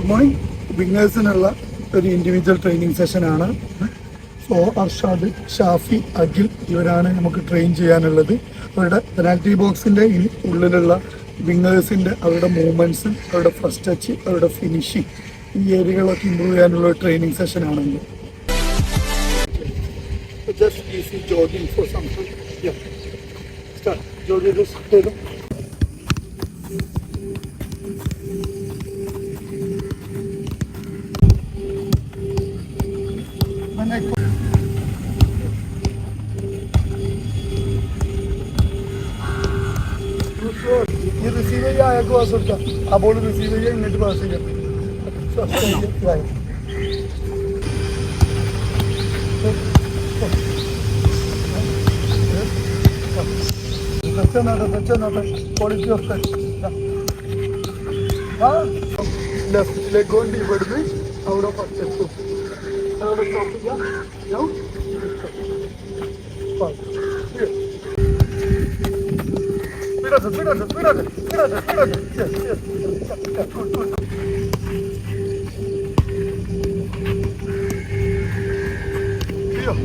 Morning. ബിഗിനേഴ്സിനുള്ള ഒരു individual training സെഷനാണ്. സോ അർഷാദ്, ഷാഫി, അഖിൽ ഇവരാണ് നമുക്ക് ട്രെയിൻ ചെയ്യാനുള്ളത്. അവരുടെ പെനാൽറ്റി ബോക്സിൻ്റെ ഉള്ളിലുള്ള വിങ്ങേഴ്സിൻ്റെ അവരുടെ മൂവ്മെൻറ്റ്സ്, അവരുടെ ഫസ്റ്റ് ടച്ച്, അവരുടെ ഫിനിഷിങ്, ഈ ഏരിയകളൊക്കെ ഇമ്പ്രൂവ് ചെയ്യാനുള്ള ഒരു training സെഷനാണെങ്കിൽ just easy jogging for something. Yeah. Start. Jogging this way. When I ये रिसीव है या आया को आसर का आप बोलो रिसीव है या इन्हें तो पास है That's another quality of touch. Left leg going deeper, out of touch. Out of stopping, yeah? Down? Fast. Here. Speed up. Yes. Good. Here.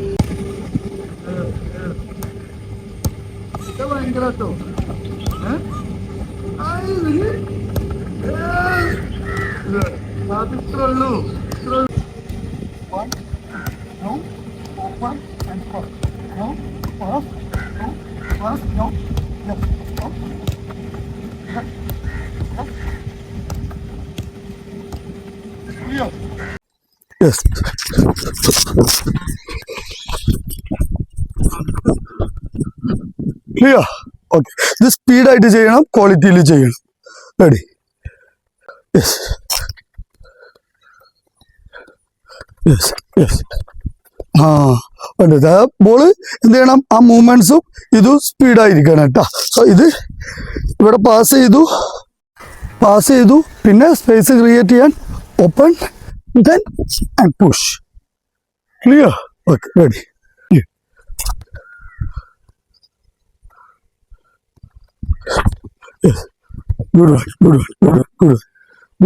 ഭയങ്കരട്ടോ അതിത്രയുള്ളൂ. Yes. Clear. Okay. ഇത് സ്പീഡായിട്ട് ചെയ്യണം, ക്വാളിറ്റിയിൽ ചെയ്യണം. റെഡി? യെസ്. ആ ബോള് എന്ത് ചെയ്യണം? ആ മൂവ്മെന്റ്സും ഇതും സ്പീഡായിരിക്കണം കേട്ടോ. സോ ഇത് ഇവിടെ പാസ് ചെയ്തു പിന്നെ സ്പേസ് ക്രിയേറ്റ് ചെയ്യാൻ open then and push. Clear? Okay, ready? Yes. Good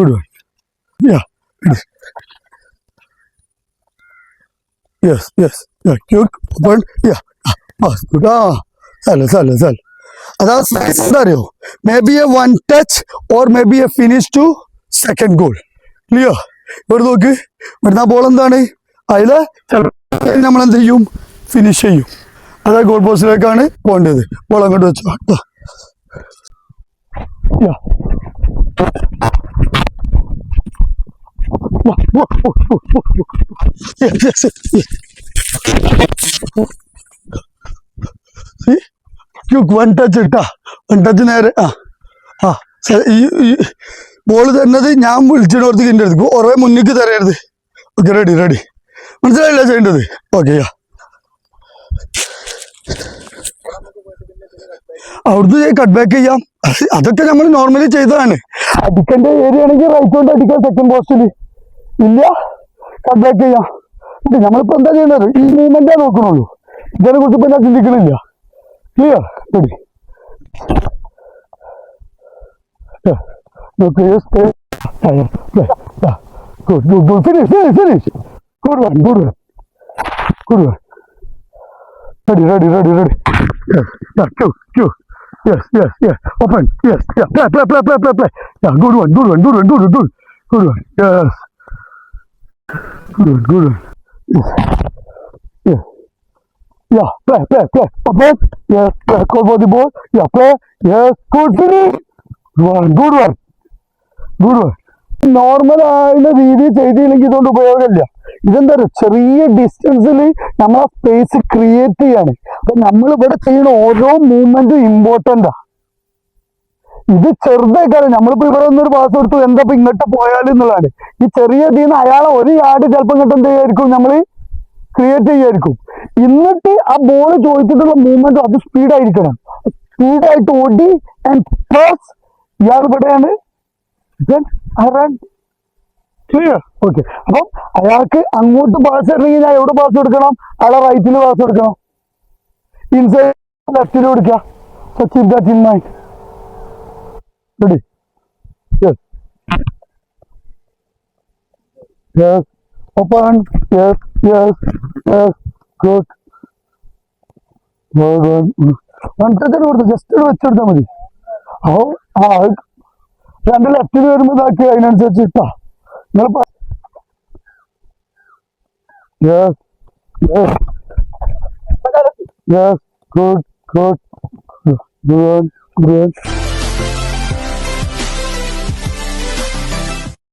one. Yeah. Yes. Yeah. Quick. Open. Yeah. Pass. Good. Sal. That's nice. Maybe a one touch or maybe a finish to second goal. Clear? ഇവിടെ നോക്ക്, വരുന്ന ball എന്താണ്? അതിൽ നമ്മൾ എന്ത് ചെയ്യും? Finish ചെയ്യും. അതാ ഗോൾ പോസ്റ്റിലേക്കാണ് പോകേണ്ടത്. ബോൾ അങ്ങോട്ട് വെച്ചോ. Yeah. Yes. See? One touch ഇട്ടാ, നേരെ ഈ ബോള് തരുന്നത് ഞാൻ വിളിച്ചിടത്തേക്ക് എൻ്റെ അടുത്ത് കുറേ മുന്നിക്ക് തരരുത്. Okay, ready. മനസ്സിലായില്ല ചെയ്യേണ്ടത്? ഓക്കെ. അവിടുന്ന് കട്ട് ബാക്ക് ചെയ്യാം. അതൊക്കെ നമ്മൾ നോർമലി ചെയ്തതാണ്. അടിക്കേണ്ട ഏരിയ ആണെങ്കിൽ റൈറ്റ് കൊണ്ട് അടിക്കാം സെക്കൻഡ് പോസ്റ്റിൽ. ഇല്ല, കട്ട് ബാക്ക് ചെയ്യാം. നമ്മളിപ്പോൾ എന്താ ചെയ്യുന്നത്? ഈ മൂവ്മെന്റാ നോക്കണുള്ളൂ. ഇതിനെ കുറിച്ച് ഇപ്പം ഞാൻ ചിന്തിക്കണില്ല. Clear? Ready? Finish. Good one. Ready. Q. Yes. Open. Yes. Yeah. Play. Yeah. Good one. Yes. Good one. Yes. Yeah. Play. Open. Yes. Call for the ball. Yeah. Play. Yes. Good finish. Good one. Normal ആയുള്ള രീതിയിൽ ചെയ്തില്ലെങ്കിൽ ഇതുകൊണ്ട് ഉപയോഗമില്ല. ഇതെന്താ പറയുക, ചെറിയ ഡിസ്റ്റൻസിൽ നമ്മൾ ആ space create ചെയ്യാണ്. അപ്പൊ നമ്മൾ ഇവിടെ ചെയ്യുന്ന ഓരോ മൂവ്മെന്റും ഇമ്പോർട്ടൻ്റാ. ഇത് ചെറുതായിക്കാണ്. നമ്മളിപ്പോ ഇവിടെ ഒന്നൊരു പാസ് കൊടുത്തു, എന്താ ഇപ്പൊ ഇങ്ങോട്ട് പോയാലും എന്നുള്ളതാണ്. ഈ ചെറിയ ഇതിൽ നിന്ന് അയാളെ ഒരു യാർഡ് ചിലപ്പോൾ ഇങ്ങോട്ട് എന്ത് ചെയ്യായിരിക്കും, നമ്മൾ ക്രിയേറ്റ് ചെയ്യായിരിക്കും. എന്നിട്ട് ആ ബോൾ ചോദിച്ചിട്ടുള്ള മൂവ്മെന്റ് അത് സ്പീഡായിരിക്കണം. സ്പീഡായിട്ട് ഓടി ആൻഡ് പാസ്. ഇയാൾ ഇവിടെയാണ്. ക്ലിയർ? ഓക്കെ. അപ്പം അയാൾക്ക് അങ്ങോട്ട് പാസ് ഇടണമെങ്കിൽ ഞാൻ എവിടെ പാസ് കൊടുക്കണം? അയാളെ റൈറ്റിൽ പാസ് കൊടുക്കണം, ഇൻസൈഡ് ലെഫ്റ്റിൽ കൊടുക്കുക. So keep that in mind. Ready? Yes. Yes. Open. Yes. Yes. Yes. Good. Good. Good. വട്ടത്തിന് കൊടുത്ത് ജസ്റ്റ് വെച്ചെടുത്താൽ മതി. അപ്പൊ രണ്ട് ലെഫ്റ്റിൽ വരുമ്പോ ഇതാക്കി അതിനനുസരിച്ച് ഇട്ടാ നിങ്ങൾ. Yes. Yes. Yes. Good. Good. Good. Good.